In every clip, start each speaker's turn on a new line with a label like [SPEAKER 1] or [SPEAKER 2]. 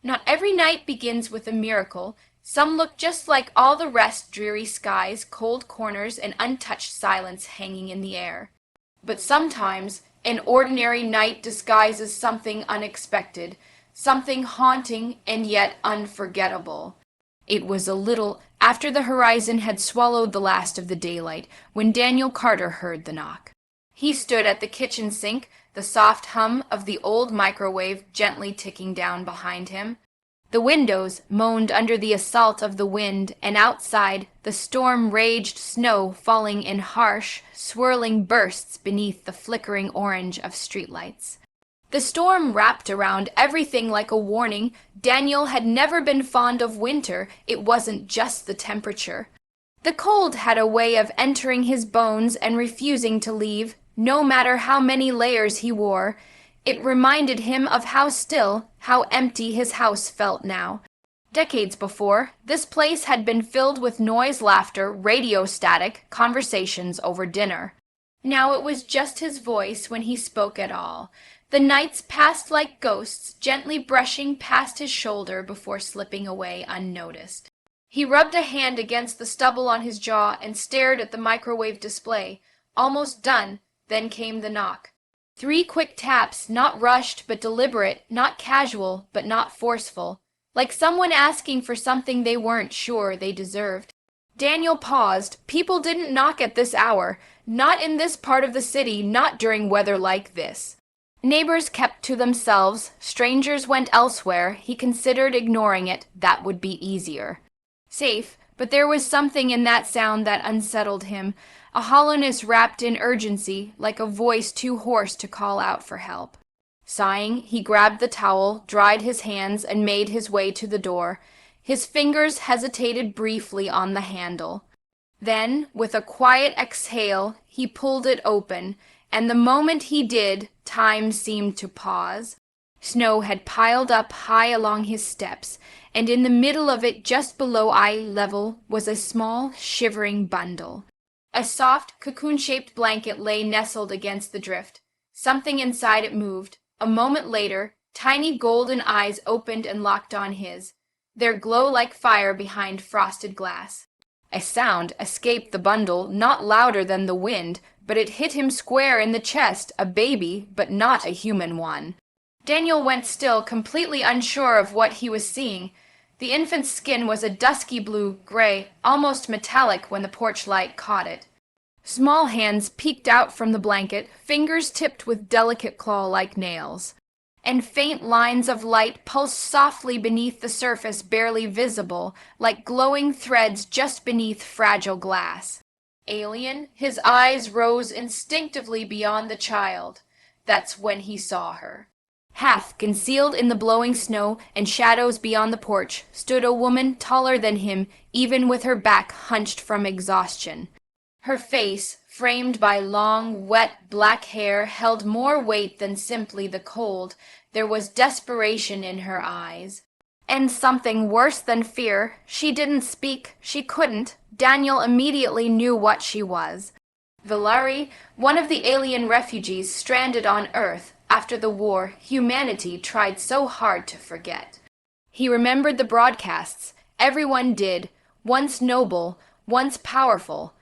[SPEAKER 1] Not every night begins with a miracle. Some look just like all the rest, dreary skies, cold corners, and untouched silence hanging in the air. But sometimes an ordinary night disguises something unexpected, something haunting and yet unforgettable. It was a little after the horizon had swallowed the last of the daylight when Daniel Carter heard the knock. He stood at the kitchen sink, the soft hum of the old microwave gently ticking down behind him. The windows moaned under the assault of the wind, and outside the storm raged, snow falling in harsh, swirling bursts beneath the flickering orange of streetlights. The storm wrapped around everything like a warning. Daniel had never been fond of winter. It wasn't just the temperature. The cold had a way of entering his bones and refusing to leave, no matter how many layers he wore. It reminded him of how still, how empty his house felt now. Decades before, this place had been filled with noise, laughter, radio static, conversations over dinner. Now it was just his voice when he spoke at all. The nights passed like ghosts, gently brushing past his shoulder before slipping away unnoticed. He rubbed a hand against the stubble on his jaw and stared at the microwave display. Almost done, then came the knock. 3 quick taps, not rushed but deliberate, not casual but not forceful, like someone asking for something they weren't sure they deserved. Daniel paused. People didn't knock at this hour, not in this part of the city, not during weather like this. Neighbors kept to themselves, strangers went elsewhere. He considered ignoring it. That would be easier. Safe, but there was something in that sound that unsettled him, a hollowness wrapped in urgency, like a voice too hoarse to call out for help. Sighing, he grabbed the towel, dried his hands, and made his way to the door. His fingers hesitated briefly on the handle. Then, with a quiet exhale, he pulled it open, and the moment he did, time seemed to pause. Snow had piled up high along his steps, and in the middle of it, just below eye level, was a small, shivering bundle. A soft, cocoon-shaped blanket lay nestled against the drift. Something inside it moved. A moment later, tiny golden eyes opened and locked on his, their glow like fire behind frosted glass. A sound escaped the bundle, not louder than the wind, but it hit him square in the chest, a baby, but not a human one. Daniel went still, completely unsure of what he was seeing. The infant's skin was a dusky blue-gray, almost metallic when the porch light caught it. Small hands peeked out from the blanket, fingers tipped with delicate claw-like nails. And faint lines of light pulsed softly beneath the surface, barely visible, like glowing threads just beneath fragile glass. Alien, his eyes rose instinctively beyond the child. That's when he saw her. Half concealed in the blowing snow and shadows beyond the porch stood a woman taller than him, even with her back hunched from exhaustion. Her face, framed by long, wet, black hair, held more weight than simply the cold. There was desperation in her eyes. And something worse than fear. She didn't speak. She couldn't. Daniel immediately knew what she was. Valari, one of the alien refugees stranded on Earth after the war humanity tried so hard to forget. He remembered the broadcasts. Everyone did. Once noble, once powerful.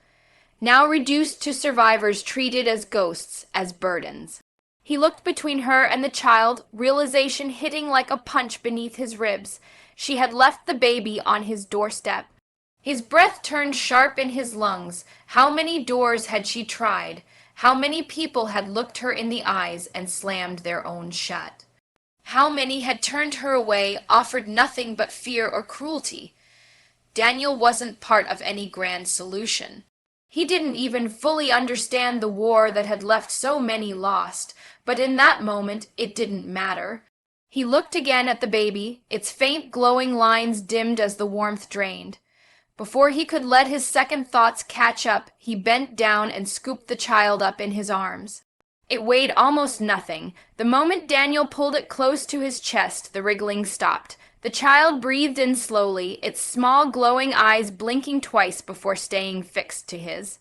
[SPEAKER 1] Now reduced to survivors treated as ghosts, as burdens. He looked between her and the child, realization hitting like a punch beneath his ribs. She had left the baby on his doorstep. His breath turned sharp in his lungs. How many doors had she tried? How many people had looked her in the eyes and slammed their own shut? How many had turned her away, offered nothing but fear or cruelty? Daniel wasn't part of any grand solution. He didn't even fully understand the war that had left so many lost, but in that moment it didn't matter. He looked again at the baby, its faint glowing lines dimmed as the warmth drained. Before he could let his second thoughts catch up, he bent down and scooped the child up in his arms. It weighed almost nothing. The moment Daniel pulled it close to his chest, the wriggling stopped. The child breathed in slowly, its small glowing eyes blinking twice before staying fixed to his.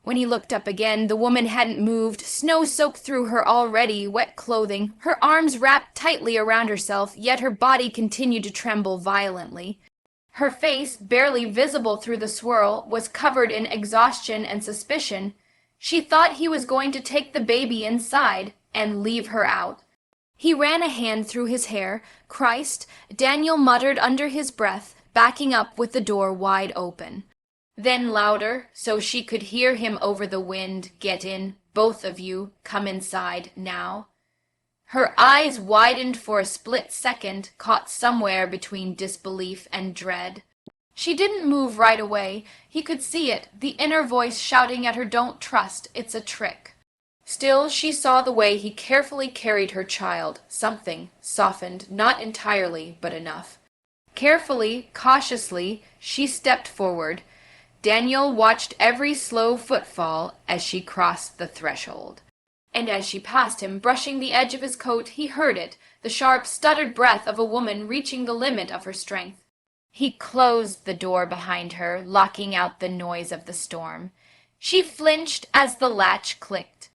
[SPEAKER 1] When he looked up again, the woman hadn't moved, snow soaked through her already wet clothing, her arms wrapped tightly around herself, yet her body continued to tremble violently. Her face, barely visible through the swirl, was covered in exhaustion and suspicion. She thought he was going to take the baby inside and leave her out. He ran a hand through his hair. "Christ," Daniel muttered under his breath, backing up with the door wide open. Then louder, so she could hear him over the wind, "Get in, both of you, come inside, now." Her eyes widened for a split second, caught somewhere between disbelief and dread. She didn't move right away. He could see it, the inner voice shouting at her, "Don't trust, it's a trick." Still, she saw the way he carefully carried her child. Something softened, not entirely, but enough. Carefully, cautiously, she stepped forward. Daniel watched every slow footfall as she crossed the threshold. And as she passed him, brushing the edge of his coat, he heard it, the sharp, stuttered breath of a woman reaching the limit of her strength. He closed the door behind her, locking out the noise of the storm. She flinched as the latch clicked.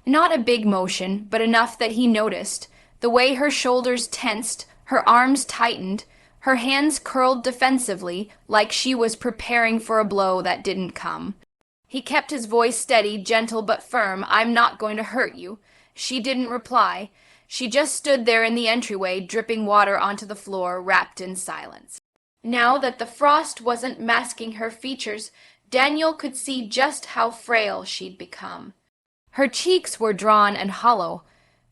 [SPEAKER 1] Not a big motion, but enough that he noticed. The way her shoulders tensed, her arms tightened, her hands curled defensively, like she was preparing for a blow that didn't come. He kept his voice steady, gentle but firm. "I'm not going to hurt you." She didn't reply. She just stood there in the entryway, dripping water onto the floor, wrapped in silence. Now that the frost wasn't masking her features, Daniel could see just how frail she'd become. Her cheeks were drawn and hollow.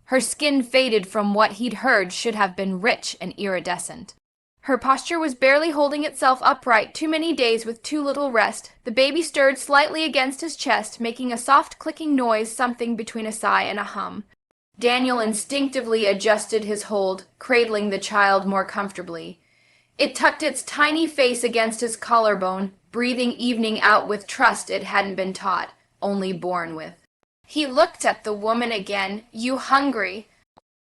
[SPEAKER 1] Her skin faded from what he'd heard should have been rich and iridescent. Her posture was barely holding itself upright, too many days with too little rest. The baby stirred slightly against his chest, making a soft clicking noise, something between a sigh and a hum. Daniel instinctively adjusted his hold, cradling the child more comfortably. It tucked its tiny face against his collarbone, breathing evening out with trust it hadn't been taught, only born with. He looked at the woman again. "You hungry?"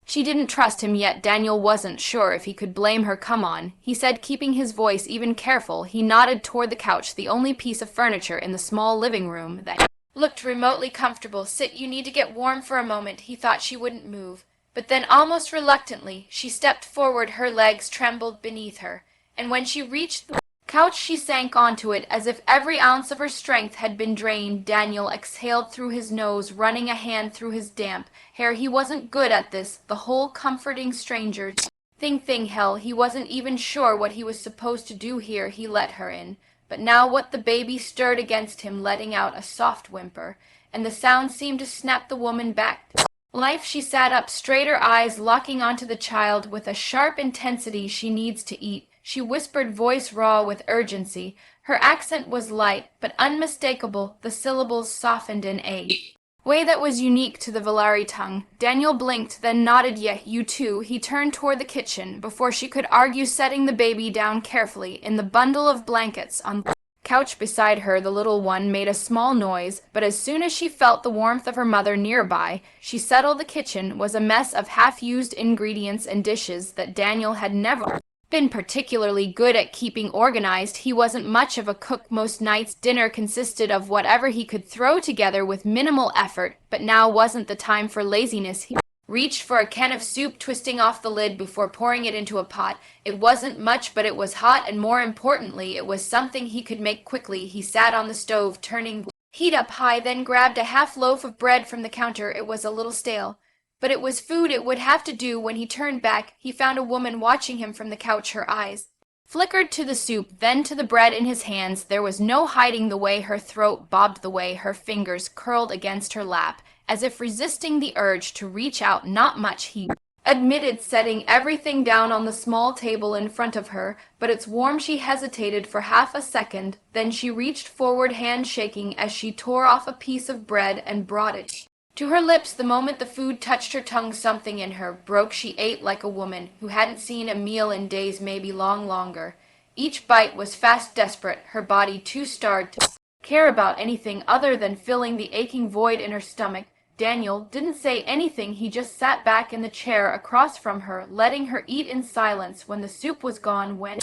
[SPEAKER 1] She didn't trust him yet. Daniel wasn't sure if he could blame her. "Come on," he said, keeping his voice even careful. He nodded toward the couch, the only piece of furniture in the small living room that looked remotely comfortable. "Sit, you need to get warm for a moment." He thought she wouldn't move. But then, almost reluctantly, she stepped forward. Her legs trembled beneath her, and when she reached the couch, she sank onto it as if every ounce of her strength had been drained. Daniel exhaled through his nose, running a hand through his damp hair. He wasn't good at this, the whole comforting stranger thing. Hell, he wasn't even sure what he was supposed to do here. He let her in. But now the baby stirred against him, letting out a soft whimper, and the sound seemed to snap the woman back to life. She sat up straight, her eyes locking onto the child with a sharp intensity. "She needs to eat," she whispered, voice raw with urgency. Her accent was light, but unmistakable, the syllables softened in a way that was unique to the Valari tongue. Daniel blinked, then nodded. "Yeah, you too." He turned toward the kitchen. Before she could argue, setting the baby down carefully in the bundle of blankets on the couch beside her, the little one made a small noise, but as soon as she felt the warmth of her mother nearby, she settled. The kitchen was a mess of half-used ingredients and dishes that Daniel had never been particularly good at keeping organized. He wasn't much of a cook. Most nights dinner consisted of whatever he could throw together with minimal effort, but now wasn't the time for laziness. He reached for a can of soup, twisting off the lid before pouring it into a pot. It wasn't much, but it was hot, and more importantly, it was something he could make quickly. He sat on the stove, turning the heat up high, then grabbed a half loaf of bread from the counter. It was a little stale, but it was food. It would have to do. When he turned back, he found a woman watching him from the couch. Her eyes flickered to the soup, then to the bread in his hands. There was no hiding the way her throat bobbed, the way her fingers curled against her lap, as if resisting the urge to reach out. "Not much," he admitted, setting everything down on the small table in front of her. "But it's warm." She hesitated for half a second, then she reached forward, hand shaking, as she tore off a piece of bread and brought it to her lips. The moment the food touched her tongue, something in her broke. She ate like a woman who hadn't seen a meal in days, maybe longer. Each bite was fast, desperate, her body too starved to care about anything other than filling the aching void in her stomach. Daniel didn't say anything. He just sat back in the chair across from her, letting her eat in silence. When the soup was gone, when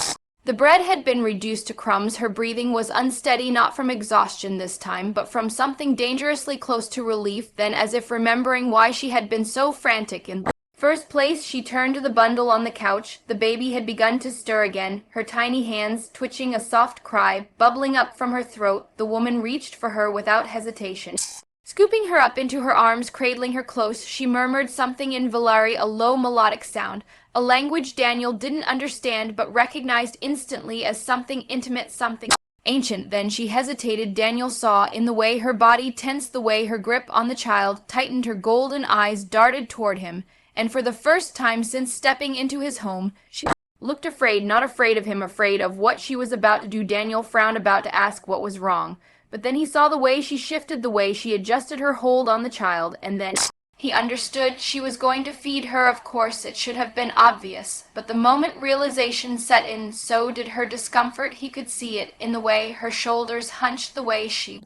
[SPEAKER 1] The bread had been reduced to crumbs. Her breathing was unsteady, not from exhaustion this time, but from something dangerously close to relief. Then, as if remembering why she had been so frantic in the first place, she turned to the bundle on the couch. The baby had begun to stir again, her tiny hands twitching, a soft cry bubbling up from her throat. The woman reached for her without hesitation. Scooping her up into her arms, cradling her close, she murmured something in Valari, a low melodic sound, a language Daniel didn't understand but recognized instantly as something intimate, something ancient. Then she hesitated. Daniel saw in the way her body tensed, the way her grip on the child tightened, her golden eyes darted toward him, and for the first time since stepping into his home, she looked afraid, not afraid of him, afraid of what she was about to do. Daniel frowned, about to ask what was wrong. But then he saw the way she shifted, the way she adjusted her hold on the child, and then he understood. She was going to feed her, of course. It should have been obvious. But the moment realization set in, so did her discomfort. He could see it in the way her shoulders hunched, the way she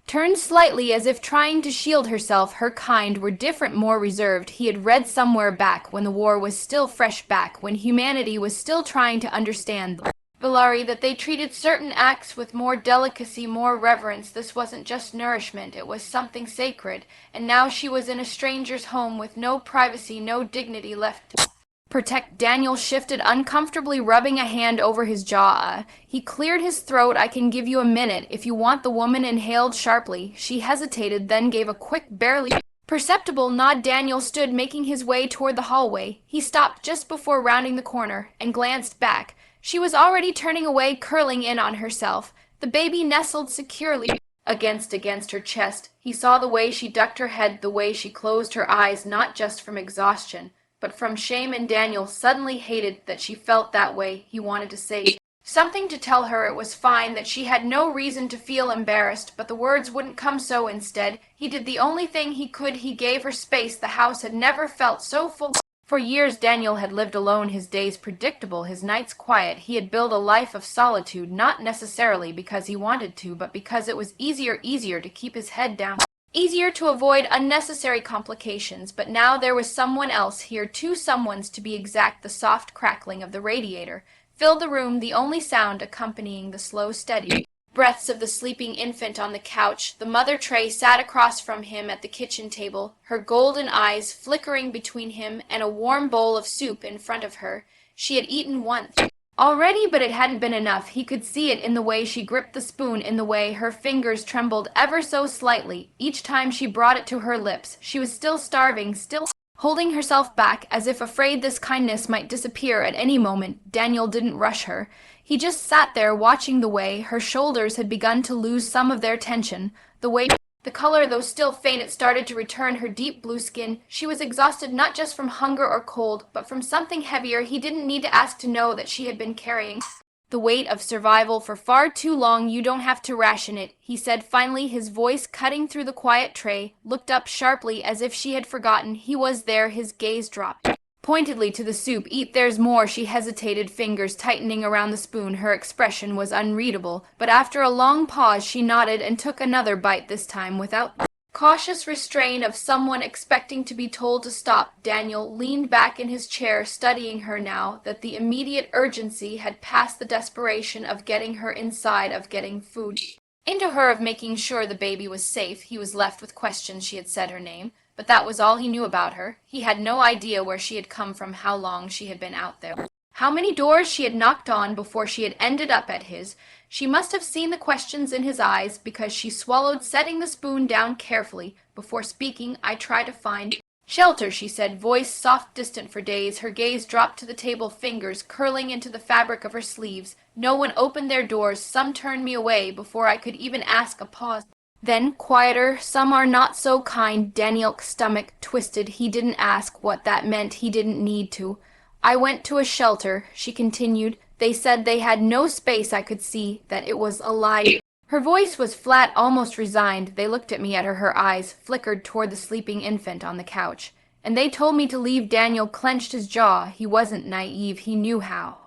[SPEAKER 1] turned slightly as if trying to shield herself. Her kind were different, more reserved. He had read somewhere back when the war was still fresh, back when humanity was still trying to understand Valari, that they treated certain acts with more delicacy, more reverence. This wasn't just nourishment, it was something sacred. And now she was in a stranger's home with no privacy, no dignity left to protect. Daniel shifted uncomfortably, rubbing a hand over his jaw. He cleared his throat. I can give you a minute if you want. The woman inhaled sharply. She hesitated, then gave a quick, barely perceptible nod. Daniel stood, making his way toward the hallway. He stopped just before rounding the corner and glanced back. She was already turning away, curling in on herself, the baby nestled securely against her chest. He saw the way she ducked her head, the way she closed her eyes, not just from exhaustion, but from shame, and Daniel suddenly hated that she felt that way. He wanted to say something, to tell her it was fine, that she had no reason to feel embarrassed, but the words wouldn't come. So instead, he did the only thing he could. He gave her space. The house had never felt so full. For years Daniel had lived alone, his days predictable, his nights quiet. He had built a life of solitude, not necessarily because he wanted to, but because it was easier to keep his head down, easier to avoid unnecessary complications. But now there was someone else here, two someones to be exact. The soft crackling of the radiator filled the room, the only sound accompanying the slow, steady breaths of the sleeping infant on the couch. The mother tray sat across from him at the kitchen table, her golden eyes flickering between him and a warm bowl of soup in front of her. She had eaten once already, but it hadn't been enough. He could see it in the way she gripped the spoon, in the way her fingers trembled ever so slightly each time she brought it to her lips. She was still starving, still holding herself back, as if afraid this kindness might disappear at any moment. Daniel didn't rush her. He just sat there, watching the way her shoulders had begun to lose some of their tension, the way the color, though still faint, it started to return, her deep blue skin. She was exhausted, not just from hunger or cold, but from something heavier. He didn't need to ask to know that she had been carrying the weight of survival for far too long. You don't have to ration it, he said finally, his voice cutting through the quiet tray. Looked up sharply as if she had forgotten he was there. His gaze dropped pointedly to the soup. Eat, there's more. She hesitated, fingers tightening around the spoon. Her expression was unreadable, but after a long pause she nodded and took another bite, this time without the cautious restraint of someone expecting to be told to stop. Daniel leaned back in his chair, studying her now that the immediate urgency had passed the desperation of getting her inside, of getting food into her, of making sure the baby was safe. He was left with questions. She had said her name, but that was all he knew about her. He had no idea where she had come from, how long she had been out there, how many doors she had knocked on before she had ended up at his. She must have seen the questions in his eyes, because she swallowed, setting the spoon down carefully. Before speaking, I try to find shelter, she said, voice soft, distant for days. Her gaze dropped to the table, fingers curling into the fabric of her sleeves. No one opened their doors. Some turned me away before I could even ask. A pause. Then, quieter, some are not so kind. Daniel's stomach twisted. He didn't ask what that meant. He didn't need to. I went to a shelter, she continued. They said they had no space. I could see that it was a lie. Her voice was flat, almost resigned. They looked at me. Her eyes flickered toward the sleeping infant on the couch. And they told me to leave. Daniel clenched his jaw. He wasn't naive. He knew how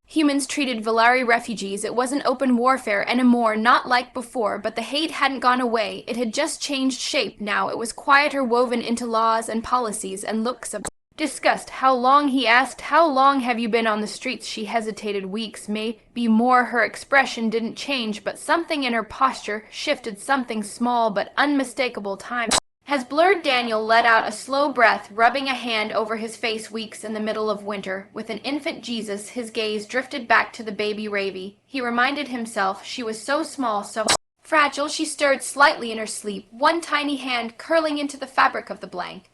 [SPEAKER 1] humans treated Valari refugees. It wasn't open warfare anymore, not like before, but the hate hadn't gone away. It had just changed shape now. It was quieter, woven into laws and policies and looks of Disgust. How long, he asked. How long have you been on the streets? She hesitated. Weeks, maybe more. Her expression didn't change, but something in her posture shifted, something small but unmistakable. Time has blurred. Daniel let out a slow breath, rubbing a hand over his face. Weeks in the middle of winter. With an infant Jesus, his gaze drifted back to the baby Ravi. He reminded himself she was so small, so fragile. She stirred slightly in her sleep, one tiny hand curling into the fabric of the blanket.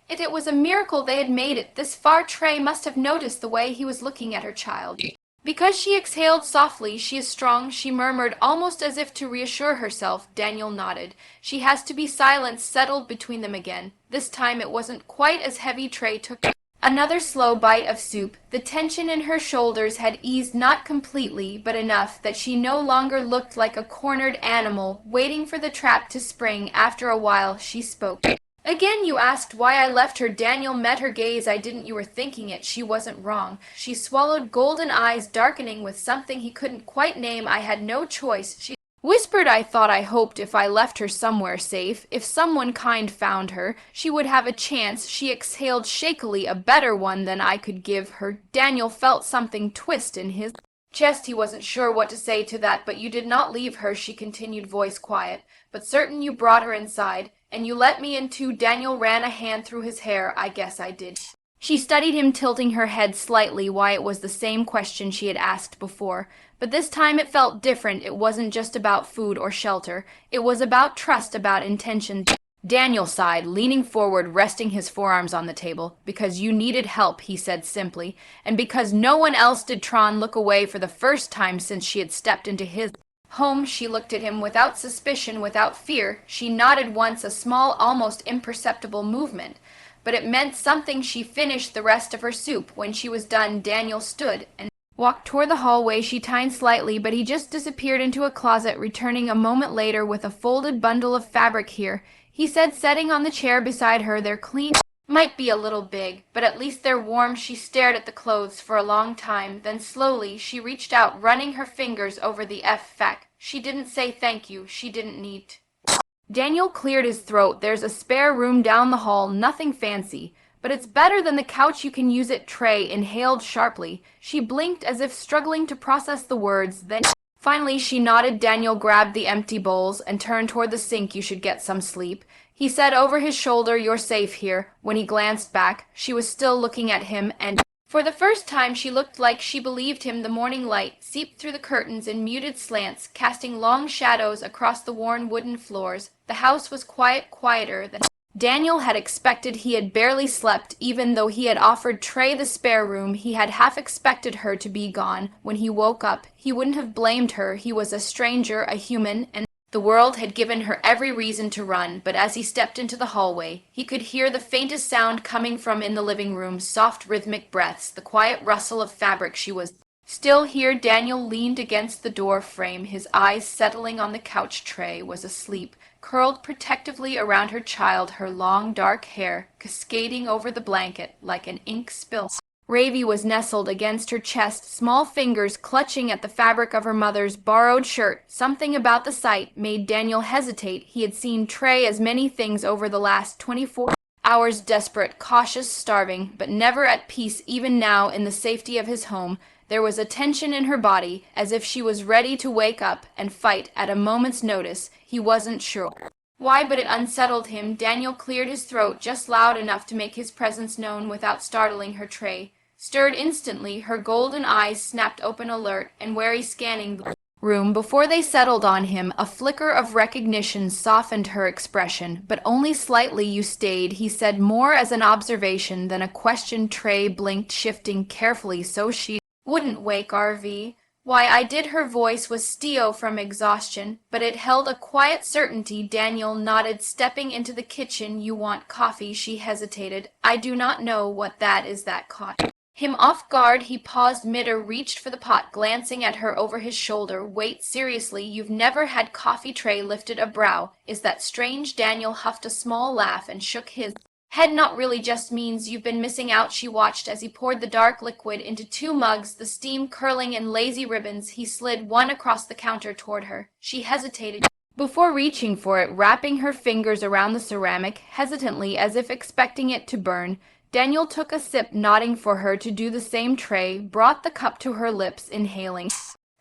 [SPEAKER 1] It was a miracle they had made it this far. Trey must have noticed the way he was looking at her child. Because she exhaled softly. She is strong, she murmured, almost as if to reassure herself. Daniel nodded. She has to be. Silence settled between them again. This time it wasn't quite as heavy. Trey took another slow bite of soup. The tension in her shoulders had eased, not completely, but enough that she no longer looked like a cornered animal, waiting for the trap to spring. After a while, she spoke. Again, you asked why I left her. Daniel met her gaze. I didn't. You were thinking it. She wasn't wrong. She swallowed, golden eyes darkening with something he couldn't quite name. I had no choice. She whispered. I thought, I hoped if I left her somewhere safe, if someone kind found her, she would have a chance. She exhaled shakily, a better one than I could give her. Daniel felt something twist in his chest. He wasn't sure what to say to that. But you did not leave her, she continued, voice quiet, but certain. You brought her inside. And you let me in too. Daniel ran a hand through his hair. I guess I did. She studied him, tilting her head slightly. Why, it was the same question she had asked before. But this time it felt different. It wasn't just about food or shelter. It was about trust, about intention. Daniel sighed, leaning forward, resting his forearms on the table. Because you needed help, he said simply. And because no one else did. Tron look away for the first time since she had stepped into his home. She looked at him without suspicion, without fear. She nodded once, a small, almost imperceptible movement. But it meant something. She finished the rest of her soup. When she was done, Daniel stood and walked toward the hallway. She tined slightly, but he just disappeared into a closet, returning a moment later with a folded bundle of fabric. Here, he said, setting on the chair beside her. They're clean. Might be a little big, but at least they're warm. She stared at the clothes for a long time. Then slowly she reached out, running her fingers over the fac. She didn't say thank you. She didn't need to. Daniel cleared his throat. There's a spare room down the hall, nothing fancy. But it's better than the couch. You can use it. Trey inhaled sharply. She blinked as if struggling to process the words. Then finally she nodded. Daniel grabbed the empty bowls and turned toward the sink. You should get some sleep, he said over his shoulder. You're safe here. When he glanced back, she was still looking at him, and for the first time she looked like she believed him. The morning light seeped through the curtains in muted slants, casting long shadows across the worn wooden floors. The house was quiet, quieter than Daniel had expected. He had barely slept, even though he had offered Trey the spare room. He had half expected her to be gone. When he woke up, he wouldn't have blamed her. He was a stranger, a human, and the world had given her every reason to run. But as he stepped into the hallway, he could hear the faintest sound coming from in the living room, soft rhythmic breaths, the quiet rustle of fabric. She was still here. Daniel leaned against the door frame, his eyes settling on the couch. Trey was asleep, curled protectively around her child, her long dark hair cascading over the blanket like an ink spill. Ravi was nestled against her chest, small fingers clutching at the fabric of her mother's borrowed shirt. Something about the sight made Daniel hesitate. He had seen Trey as many things over the last 24 hours, desperate, cautious, starving, but never at peace. Even now, in the safety of his home, there was a tension in her body, as if she was ready to wake up and fight at a moment's notice. He wasn't sure why, but it unsettled him. Daniel cleared his throat just loud enough to make his presence known without startling her. Trey stirred instantly, her golden eyes snapped open, alert and wary, scanning the room. Before they settled on him, a flicker of recognition softened her expression, but only slightly. You stayed, he said, more as an observation than a question. Trey blinked, shifting carefully so she wouldn't wake RV. Why, I did. Her voice was steel from exhaustion, but it held a quiet certainty. Daniel nodded, stepping into the kitchen. You want coffee? She hesitated. I do not know what that is. That caught him off guard. He paused mid-air, reached for the pot, glancing at her over his shoulder. Wait, seriously, you've never had coffee? Trey lifted a brow. Is that strange? Daniel huffed a small laugh and shook his head. Not really, just means you've been missing out. She watched as he poured the dark liquid into 2 mugs, the steam curling in lazy ribbons. He slid one across the counter toward her. She hesitated before reaching for it, wrapping her fingers around the ceramic hesitantly, as if expecting it to burn. Daniel took a sip, nodding for her to do the same. Trey brought the cup to her lips, inhaling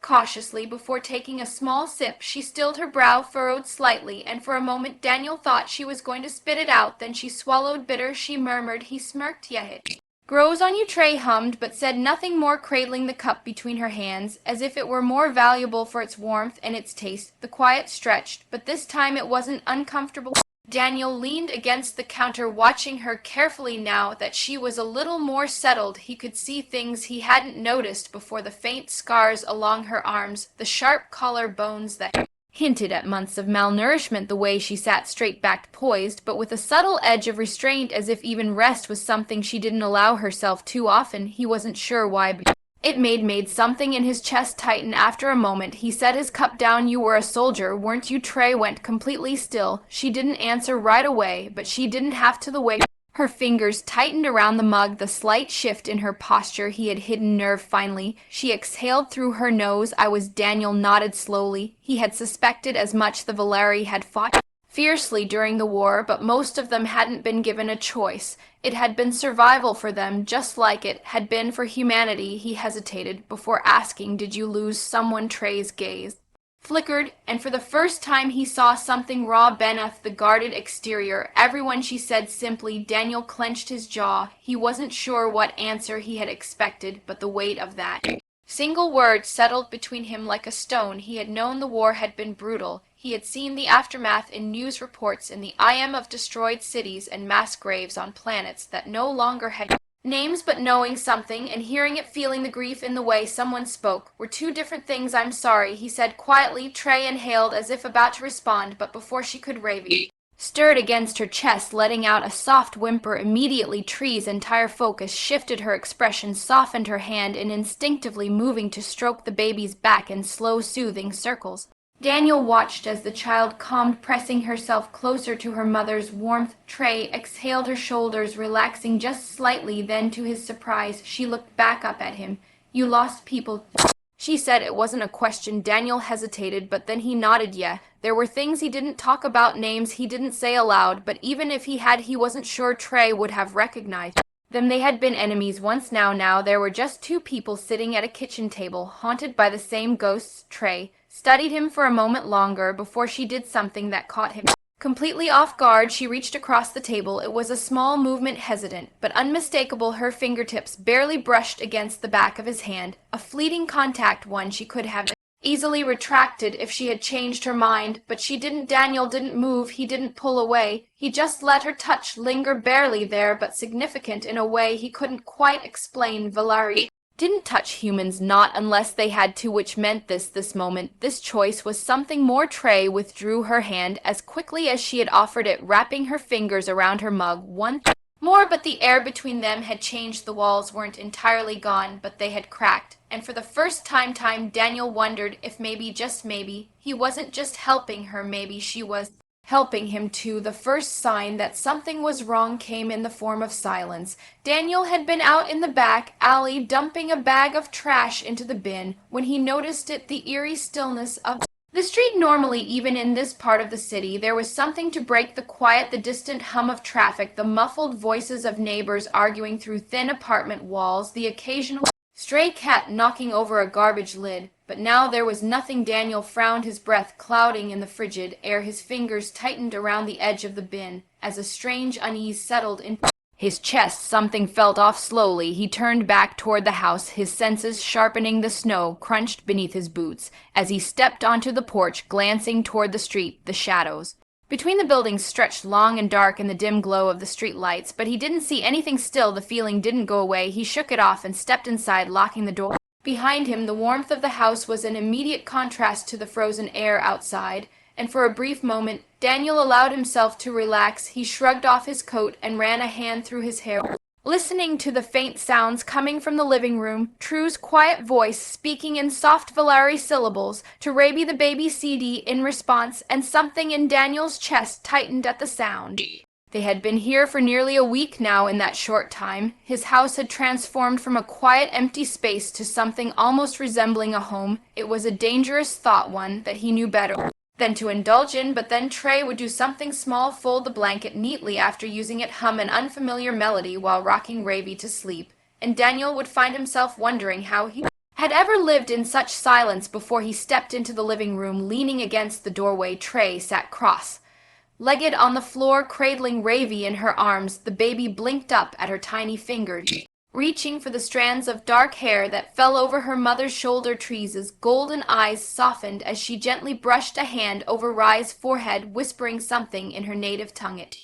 [SPEAKER 1] cautiously before taking a small sip. She stilled, her brow furrowed slightly, and for a moment Daniel thought she was going to spit it out. Then she swallowed bitter. She murmured. He smirked. "Yeah, it grows on you." Trey hummed, but said nothing more, cradling the cup between her hands, as if it were more valuable for its warmth and its taste. The quiet stretched, but this time it wasn't uncomfortable. Daniel leaned against the counter, watching her carefully. Now that she was a little more settled, he could see things he hadn't noticed before: the faint scars along her arms, the sharp collar bones that hinted at months of malnourishment, the way she sat straight-backed, poised, but with a subtle edge of restraint, as if even rest was something she didn't allow herself too often. He wasn't sure why, but it made something in his chest tighten. After a moment, he set his cup down. "You were a soldier, weren't you?" Trey went completely still. She didn't answer right away, but she didn't have to. The way her fingers tightened around the mug, the slight shift in her posture, he had hidden nerve. Finally, she exhaled through her nose. "I was." Daniel nodded slowly. He had suspected as much. The Valeri had fought fiercely during the war, but most of them hadn't been given a choice. It had been survival for them, just like it had been for humanity. He hesitated before asking, "Did you lose someone?" Trey's gaze flickered, and for the first time he saw something raw beneath the guarded exterior. "Everyone," she said simply. Daniel clenched his jaw. He wasn't sure what answer he had expected, but the weight of that single word settled between him like a stone. He had known the war had been brutal. He had seen the aftermath in news reports, in the IM of destroyed cities and mass graves on planets that no longer had names, but knowing something and hearing it, feeling the grief in the way someone spoke, were two different things. "I'm sorry," he said quietly. Trey inhaled as if about to respond, but before she could, Ravi stirred against her chest, letting out a soft whimper. Immediately, Tree's entire focus shifted. Her expression softened, her hand and instinctively moving to stroke the baby's back in slow, soothing circles. Daniel watched as the child calmed, pressing herself closer to her mother's warmth. Trey exhaled, her shoulders relaxing just slightly. Then, to his surprise, she looked back up at him. "You lost people," she said. It wasn't a question. Daniel hesitated, but then he nodded. "Yeah, there were things he didn't talk about, names he didn't say aloud, but even if he had, he wasn't sure Trey would have recognized them. They had been enemies once. Now there were just two people sitting at a kitchen table, haunted by the same ghosts." Trey studied him for a moment longer before she did something that caught him completely off guard. She reached across the table. It was a small movement, hesitant but unmistakable. Her fingertips barely brushed against the back of his hand, a fleeting contact, one she could have easily retracted if she had changed her mind, but she didn't. Daniel didn't move. He didn't pull away. He just let her touch linger, barely there, but significant in a way he couldn't quite explain. Valeri didn't touch humans, not unless they had to, which meant this moment, this choice was something more. Trey withdrew her hand as quickly as she had offered it, wrapping her fingers around her mug. One more, but the air between them had changed. The walls weren't entirely gone, but they had cracked, and for the first time Daniel wondered if maybe, just maybe, he wasn't just helping her. Maybe she was helping him too. The first sign that something was wrong came in the form of silence. Daniel had been out in the back alley dumping a bag of trash into the bin when he noticed it. The eerie stillness of the street. Normally, even in this part of the city, there was something to break the quiet, the distant hum of traffic, the muffled voices of neighbors arguing through thin apartment walls, the occasional stray cat knocking over a garbage lid. But now there was nothing. Daniel frowned, his breath clouding in the frigid air. His fingers tightened around the edge of the bin as a strange unease settled in his chest. Something felt off. Slowly, he turned back toward the house, his senses sharpening. The snow crunched beneath his boots as he stepped onto the porch, glancing toward the street. The shadows between the buildings stretched long and dark in the dim glow of the street lights, but he didn't see anything. Still, the feeling didn't go away. He shook it off and stepped inside, locking the door behind him. The warmth of the house was an immediate contrast to the frozen air outside, and for a brief moment Daniel allowed himself to relax. He shrugged off his coat and ran a hand through his hair, listening to the faint sounds coming from the living room. True's quiet voice speaking in soft Valeri syllables to Raby, the baby CD, in response, and something in Daniel's chest tightened at the sound. They had been here for nearly a week now. In that short time, his house had transformed from a quiet, empty space to something almost resembling a home. It was a dangerous thought, one that he knew better then to indulge in, but then Trey would do something small, fold the blanket neatly after using it, hum an unfamiliar melody while rocking Ravi to sleep, and Daniel would find himself wondering how he had ever lived in such silence before he stepped into the living room. Leaning against the doorway, Trey sat cross-legged on the floor, cradling Ravi in her arms. The baby blinked up at her tiny fingers, reaching for the strands of dark hair that fell over her mother's shoulder. Tree's golden eyes softened as she gently brushed a hand over Rye's forehead, whispering something in her native tongue. It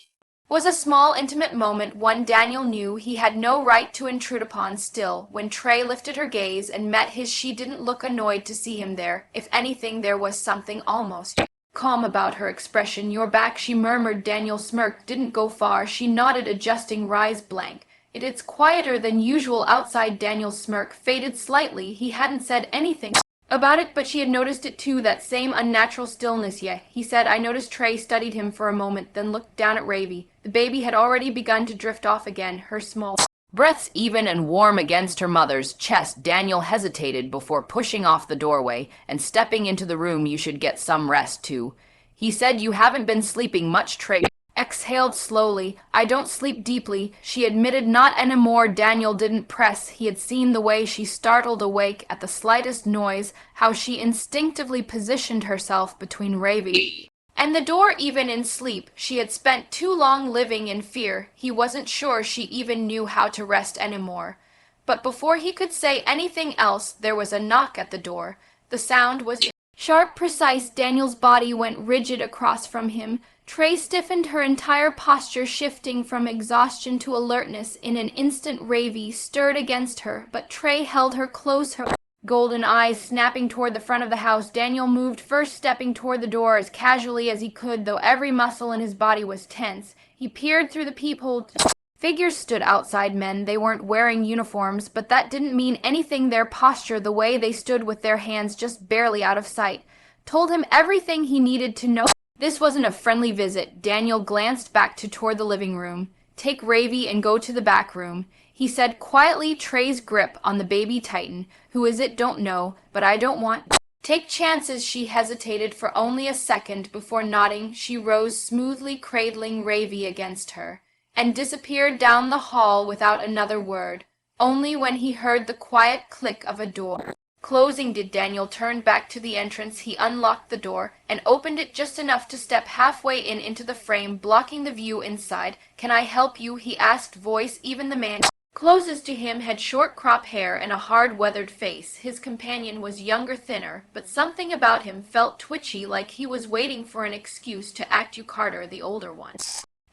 [SPEAKER 1] was a small, intimate moment, one Daniel knew he had no right to intrude upon. Still, when Trey lifted her gaze and met his, she didn't look annoyed to see him there. If anything, there was something almost calm about her expression. "You're back," she murmured. Daniel smirked. "Didn't go far." She nodded, adjusting Rye's blank. It's quieter than usual outside." Daniel's smirk faded slightly. He hadn't said anything about it, but she had noticed it too, that same unnatural stillness. "Yeah," he said. I noticed." Trey studied him for a moment, then looked down at Ravi. The baby had already begun to drift off again, her small breaths even and warm against her mother's chest. Daniel hesitated before pushing off the doorway and stepping into the room. "You should get some rest too," he said. "You haven't been sleeping much." Trey exhaled slowly. "I don't sleep deeply," she admitted. "Not anymore." Daniel didn't press. He had seen the way she startled awake at the slightest noise, how she instinctively positioned herself between Ravi and the door. Even in sleep, she had spent too long living in fear. He wasn't sure she even knew how to rest anymore. But before he could say anything else, there was a knock at the door. The sound was sharp, precise. Daniel's body went rigid across from him. Trey stiffened, her entire posture shifting from exhaustion to alertness. In an instant, Ravi stirred against her, but Trey held her close, her golden eyes snapping toward the front of the house. Daniel moved first, stepping toward the door as casually as he could, though every muscle in his body was tense. He peered through the peephole. Figures stood outside. Men. They weren't wearing uniforms, but that didn't mean anything. Their posture, the way they stood with their hands just barely out of sight, told him everything he needed to know. This wasn't a friendly visit. Daniel glanced back toward the living room. "Take Ravi and go to the back room," he said quietly. Trey's grip on the baby tightened. "Who is it?" "Don't know, but I don't want to take chances." She hesitated for only a second before nodding. She rose smoothly, cradling Ravi against her, and disappeared down the hall without another word. Only when he heard the quiet click of a door closing did Daniel turn back to the entrance. He unlocked the door and opened it just enough to step halfway into the frame, blocking the view inside. "Can I help you?" he asked, voice even. The man closest to him had short crop hair and a hard, weathered face. His companion was younger, thinner, but something about him felt twitchy, like he was waiting for an excuse to act. "You Carter, the older one?"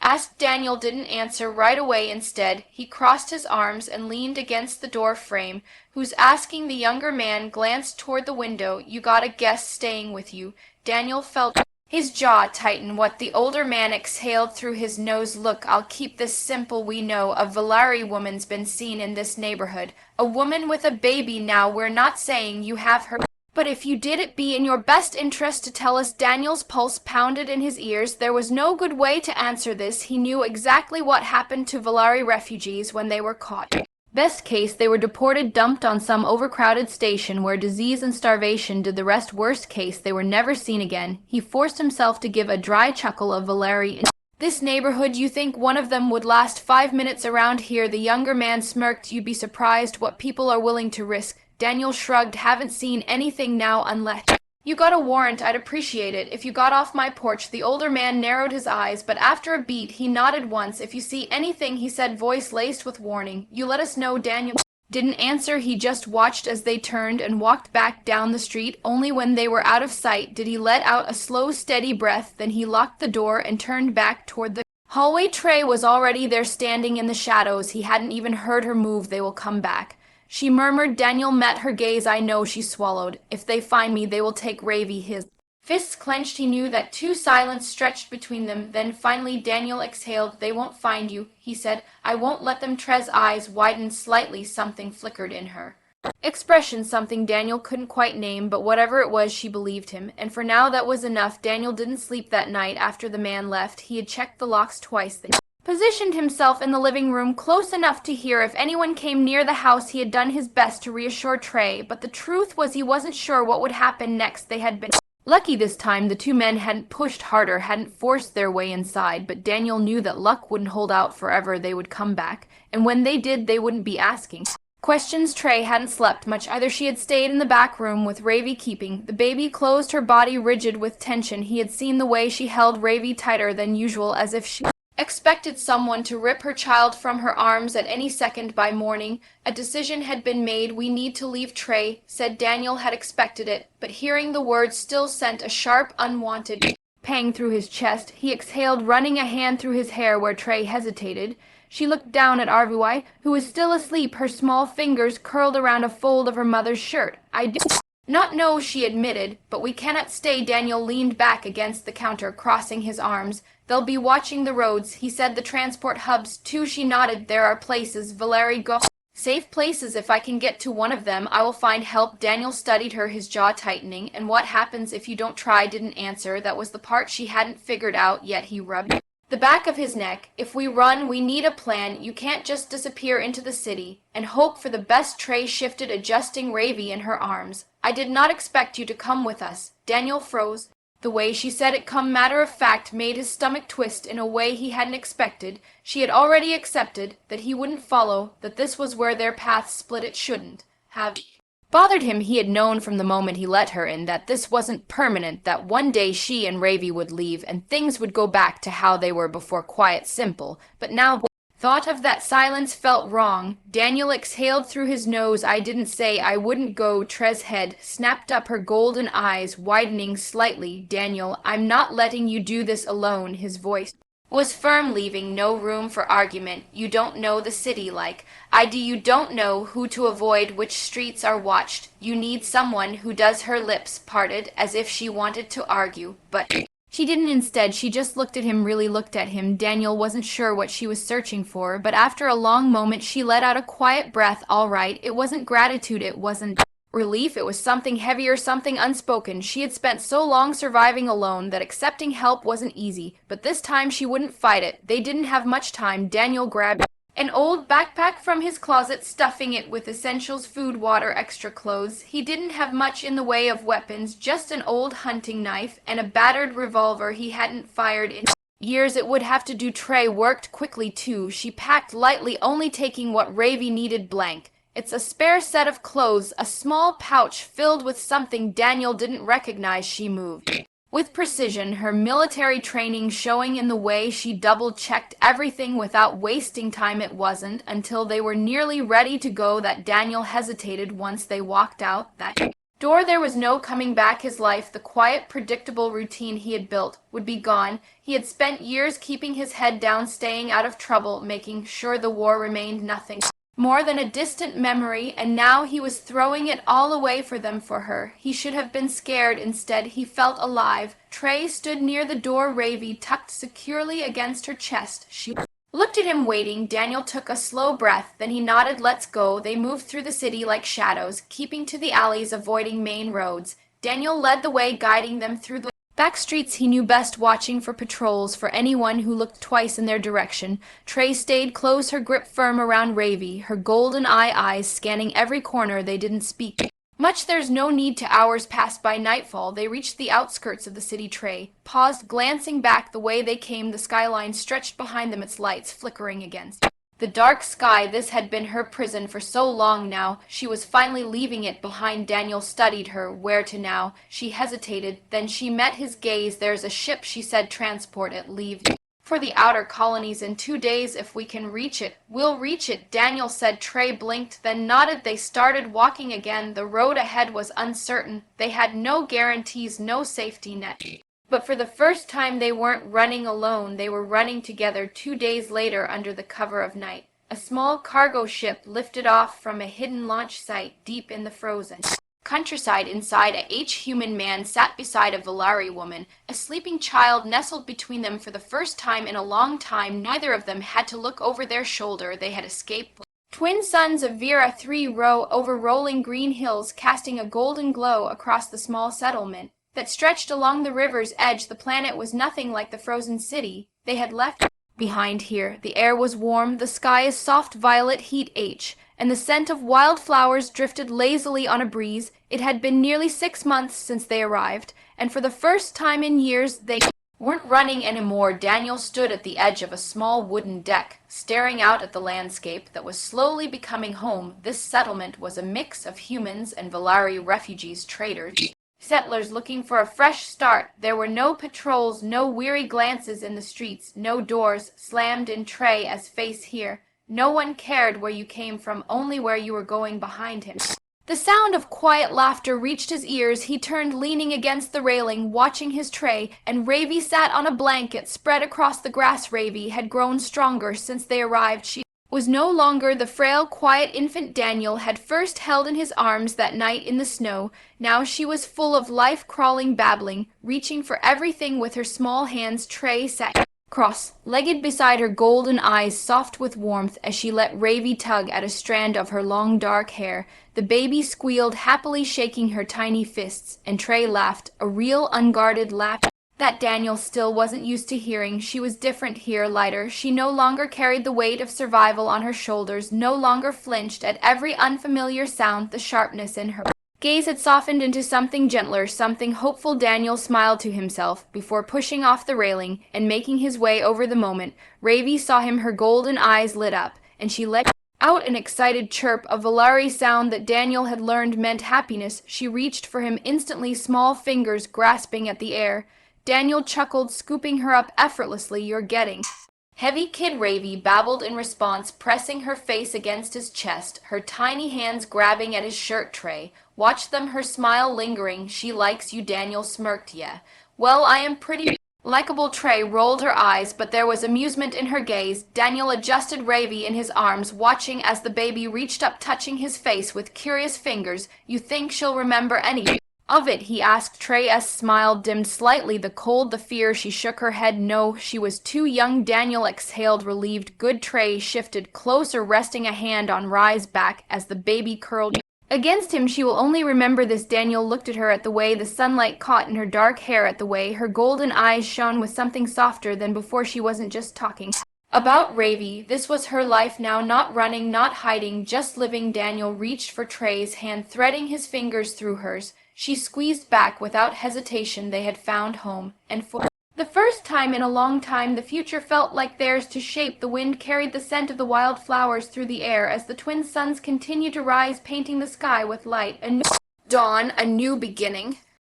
[SPEAKER 1] asked Daniel. Didn't answer right away. Instead, he crossed his arms and leaned against the door frame. "Who's asking?" The younger man glanced toward the window. "You got a guest staying with you." Daniel felt his jaw tighten. "What?" The older man exhaled through his nose. "Look, I'll keep this simple. We know a Valari woman's been seen in this neighborhood. A woman with a baby. Now, we're not saying you have her, but if you did, it be in your best interest to tell us." Daniel's pulse pounded in his ears. There was no good way to answer this. He knew exactly what happened to Valari refugees when they were caught. Best case, they were deported, dumped on some overcrowded station where disease and starvation did the rest. Worst case, they were never seen again. He forced himself to give a dry chuckle. Of Valari in this neighborhood, you think one of them would last 5 minutes around here?" The younger man smirked. "You'd be surprised what people are willing to risk." Daniel shrugged. "Haven't seen anything now unless you got a warrant. I'd appreciate it if you got off my porch." The older man narrowed his eyes, but after a beat he nodded once. "If you see anything," he said, voice laced with warning, "you let us know." Daniel didn't answer. He just watched as they turned and walked back down the street. Only when they were out of sight did he let out a slow, steady breath. Then he locked the door and turned back toward the hallway. Trey was already there, standing in the shadows. He hadn't even heard her move. "They will come back," she murmured. Daniel met her gaze. "I know," she swallowed. "If they find me, they will take Ravi." His fists clenched. He knew that silence stretched between them. Then finally Daniel exhaled. "They won't find you," he said. "I won't let them." Trey's eyes widened slightly. Something flickered in her expression, something Daniel couldn't quite name, but whatever it was, she believed him. And for now that was enough. Daniel didn't sleep that night after the man left. He had checked the locks twice, then positioned himself in the living room close enough to hear if anyone came near the house. He had done his best to reassure Trey, but the truth was he wasn't sure what would happen next. They had been Lucky this time the two men hadn't pushed harder, hadn't forced their way inside, but Daniel knew that luck wouldn't hold out forever. They would come back, and when they did, they wouldn't be asking questions. Trey hadn't slept much either. She had stayed in the back room with Ravi keeping. The baby closed, her body rigid with tension. He had seen the way she held Ravi tighter than usual, as if she expected someone to rip her child from her arms at any second. By morning, a decision had been made. We need to leave, Trey said. Daniel had expected it, but hearing the words still sent a sharp, unwanted pang through his chest. He exhaled, running a hand through his hair where Trey hesitated. She looked down at RVY, who was still asleep, her small fingers curled around a fold of her mother's shirt. I do not know, she admitted, but we cannot stay. Daniel leaned back against the counter, crossing his arms. They'll be watching the roads, he said. The transport hubs, too. She nodded. There are places. Valerie, go. Safe places. If I can get to one of them, I will find help. Daniel studied her, his jaw tightening. And what happens if you don't try? Didn't answer. That was the part she hadn't figured out yet. He rubbed the back of his neck. If we run, we need a plan. You can't just disappear into the city and hope for the best. Trey shifted, adjusting Ravi in her arms. I did not expect you to come with us. Daniel froze. The way she said it, come matter of fact, made his stomach twist in a way he hadn't expected. She had already accepted that he wouldn't follow, that this was where their paths split. It shouldn't have bothered him. He had known from the moment he let her in that this wasn't permanent, that one day she and Ravi would leave and things would go back to how they were before, quiet, simple. But now thought of that silence felt wrong. Daniel exhaled through his nose. I didn't say I wouldn't go. Trez head snapped up, her golden eyes widening slightly. Daniel, I'm not letting you do this alone. His voice was firm, leaving no room for argument. You don't know the city like I do. You don't know who to avoid, which streets are watched. You need someone who does. Her lips parted as if she wanted to argue, but she didn't. Instead, she just looked at him, really looked at him. Daniel wasn't sure what she was searching for, but after a long moment she let out a quiet breath. All right. It wasn't gratitude, it wasn't relief, it was something heavier, something unspoken. She had spent so long surviving alone that accepting help wasn't easy, but this time she wouldn't fight it. They didn't have much time. Daniel grabbed an old backpack from his closet, stuffing it with essentials, food, water, extra clothes. He didn't have much in the way of weapons, just an old hunting knife and a battered revolver he hadn't fired in years. It would have to do. Trey worked quickly too. She packed lightly, only taking what Ravi needed. Blank. It's a spare set of clothes, a small pouch filled with something Daniel didn't recognize. She moved with precision, her military training showing in the way she double-checked everything without wasting time. It wasn't until they were nearly ready to go that Daniel hesitated. Once they walked out that door, there was no coming back. His life, the quiet, predictable routine he had built, would be gone. He had spent years keeping his head down, staying out of trouble, making sure the war remained nothing more than a distant memory, and now he was throwing it all away for them, for her. He should have been scared. Instead, he felt alive. Trey stood near the door, Ravi tucked securely against her chest. She looked at him, waiting. Daniel took a slow breath, then he nodded. Let's go. They moved through the city like shadows, keeping to the alleys, avoiding main roads. Daniel led the way, guiding them through the back streets he knew best, watching for patrols, for anyone who looked twice in their direction. Trey stayed close, her grip firm around Ravi, her golden eyes scanning every corner. They didn't speak much. There's no need to. Hours passed by. Nightfall. They reached the outskirts of the city. Trey paused, glancing back the way they came. The skyline stretched behind them, its lights flickering against the dark sky. This had been her prison for so long now. She was finally leaving it behind. Daniel studied her. Where to now? She hesitated. Then she met his gaze. There's a ship, she said. Transport it. Leave for the outer colonies in 2 days. If we can reach it, we'll reach it, Daniel said. Trey blinked, then nodded. They started walking again. The road ahead was uncertain. They had no guarantees, no safety net. But for the first time they weren't running alone. They were running together. 2 days later, under the cover of night, a small cargo ship lifted off from a hidden launch site deep in the frozen countryside. Inside, a human man sat beside a Valari woman. A sleeping child nestled between them. For the first time in a long time, neither of them had to look over their shoulder. They had escaped. Twin suns of Vera 3 row over rolling green hills, casting a golden glow across the small settlement that stretched along the river's edge. The planet was nothing like the frozen city they had left behind here. The air was warm, the sky a soft violet heat, and the scent of wildflowers drifted lazily on a breeze. It had been nearly 6 months since they arrived, and for the first time in years they weren't running anymore. Daniel stood at the edge of a small wooden deck, staring out at the landscape that was slowly becoming home. This settlement was a mix of humans and Valari refugees, traders, settlers looking for a fresh start. There were no patrols, no weary glances in the streets, no doors slammed in tray as face here. No one cared where you came from, only where you were going behind him. The sound of quiet laughter reached his ears. He turned, leaning against the railing, watching his tray, and Ravi sat on a blanket spread across the grass. Ravi had grown stronger since they arrived. She was no longer the frail, quiet infant Daniel had first held in his arms that night in the snow. Now she was full of life, crawling, babbling, reaching for everything with her small hands. Tray sat cross-legged beside her, golden eyes soft with warmth as she let Ravi tug at a strand of her long dark hair. The baby squealed happily, shaking her tiny fists, and Tray laughed, a real unguarded laugh that Daniel still wasn't used to hearing. She was different here, lighter. She no longer carried the weight of survival on her shoulders, no longer flinched at every unfamiliar sound. The sharpness in her gaze had softened into something gentler, something hopeful. Daniel smiled to himself before pushing off the railing and making his way over. The moment Ravi saw him, her golden eyes lit up, and she let out an excited chirp, a Valari sound that Daniel had learned meant happiness. She reached for him instantly, small fingers grasping at the air. Daniel chuckled, scooping her up effortlessly. "You're getting heavy, kid," Ravi babbled in response, pressing her face against his chest, her tiny hands grabbing at his shirt tray. "Watch them," her smile lingering. "She likes you." Daniel smirked. "Yeah, well, I am pretty likable." Tray rolled her eyes, but there was amusement in her gaze. Daniel adjusted Ravi in his arms, watching as the baby reached up, touching his face with curious fingers. "You think she'll remember any of it?" he asked. Trey's smile dimmed slightly, the cold, the fear. She shook her head. "No, she was too young." Daniel exhaled, relieved. "Good." Trey shifted closer, resting a hand on Rye's back as the baby curled against him. "She will only remember this." Daniel looked at her, at the way the sunlight caught in her dark hair, at the way her golden eyes shone with something softer than before. She wasn't just talking about Ravi. This was her life now, not running, not hiding, just living. Daniel reached for Trey's hand, threading his fingers through hers. She squeezed back without hesitation. They had found home, and for the first time in a long time, the future felt like theirs to shape. The wind carried the scent of the wild flowers through the air as the twin suns continued to rise, painting the sky with light. A new dawn, a new beginning.